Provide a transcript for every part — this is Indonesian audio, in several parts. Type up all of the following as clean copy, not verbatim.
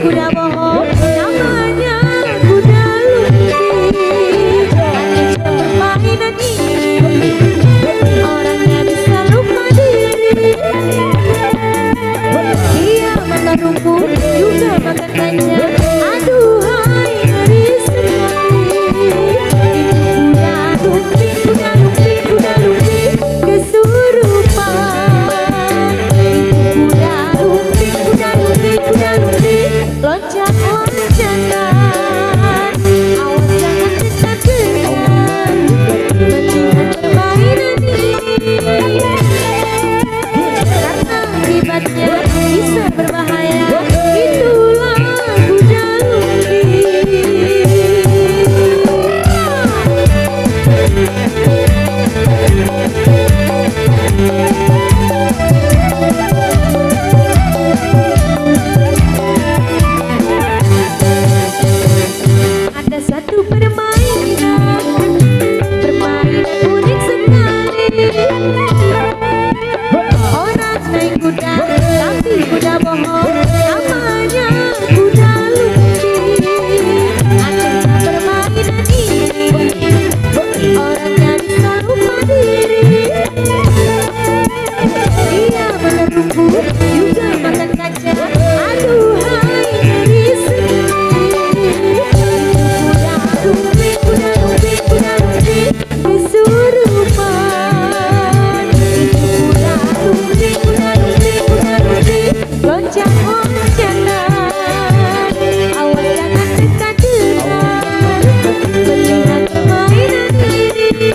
kuda bohong, namanya kuda lumping. Aneh permainan ini, orangnya bisa lupa diri. Dia makan rumput, juga makan kacang. Aduhai ngeri sekali. Itu kuda lumping, kuda lumping kesurupan. Itu kuda lumping, loncat-loncatan. Awas jangan dekat-dekat, melihat permainan ini. Karena akibatnya bisa berbahaya. Itulah kuda lumping. Ada satu permainan unik sekali. Orang naik kuda, tapi kuda bohong, namanya kuda lumping. Ada permainan ini, orangnya bisa lupa diri. Dia makan rumput, juga makan kacang. Aduhai ngeri sekali. Kuda lumping kesurupan. Kuda lumping loncat-loncatan. Awas jangan dekat-dekat, melihat permainan ini.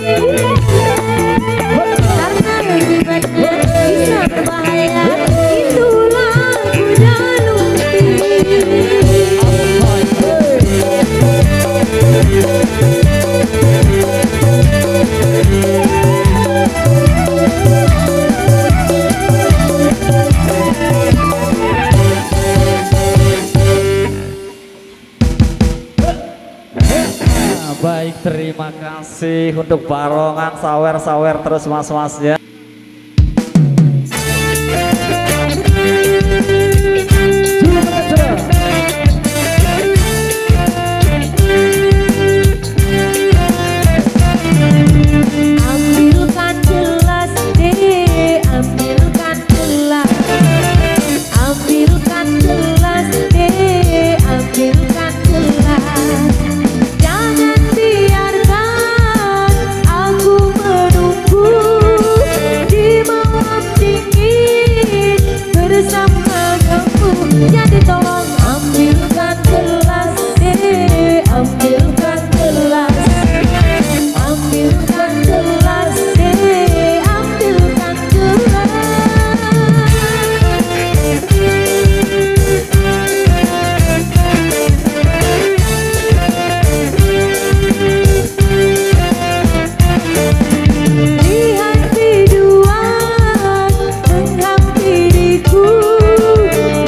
Karena akibatnya bisa berbahaya. Itulah kuda lumping. Baik, terima kasih untuk barongan sawer-sawer terus mas-masnya. Ambilkan gelas deh, ambilkan gelas. Ambilkan gelas deh, ambilkan gelas. Jangan biarkan aku menunggu di malam dingin bersama kamu. Jadi tolong ambilkan gelas deh, ambilkan gelas. Ambilkan gelas deh, ambilkan gelas. Lihat biduan menghampiriku,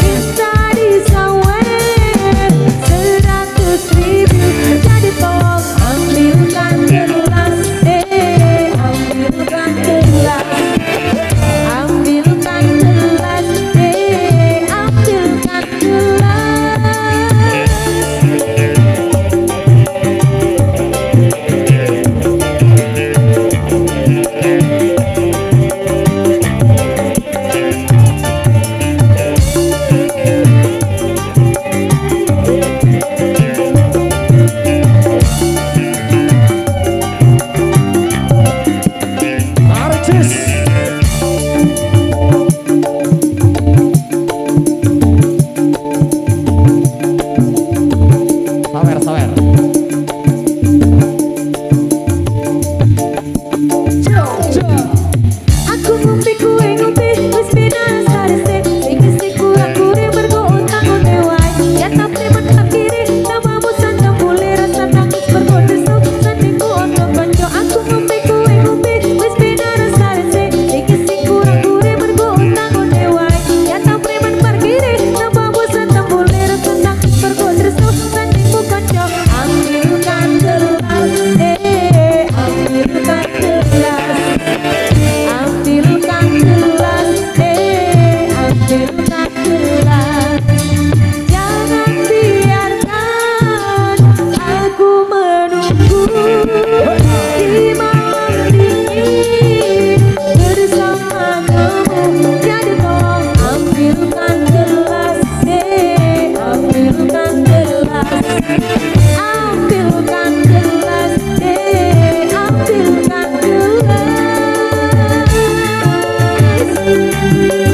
minta di Thank you.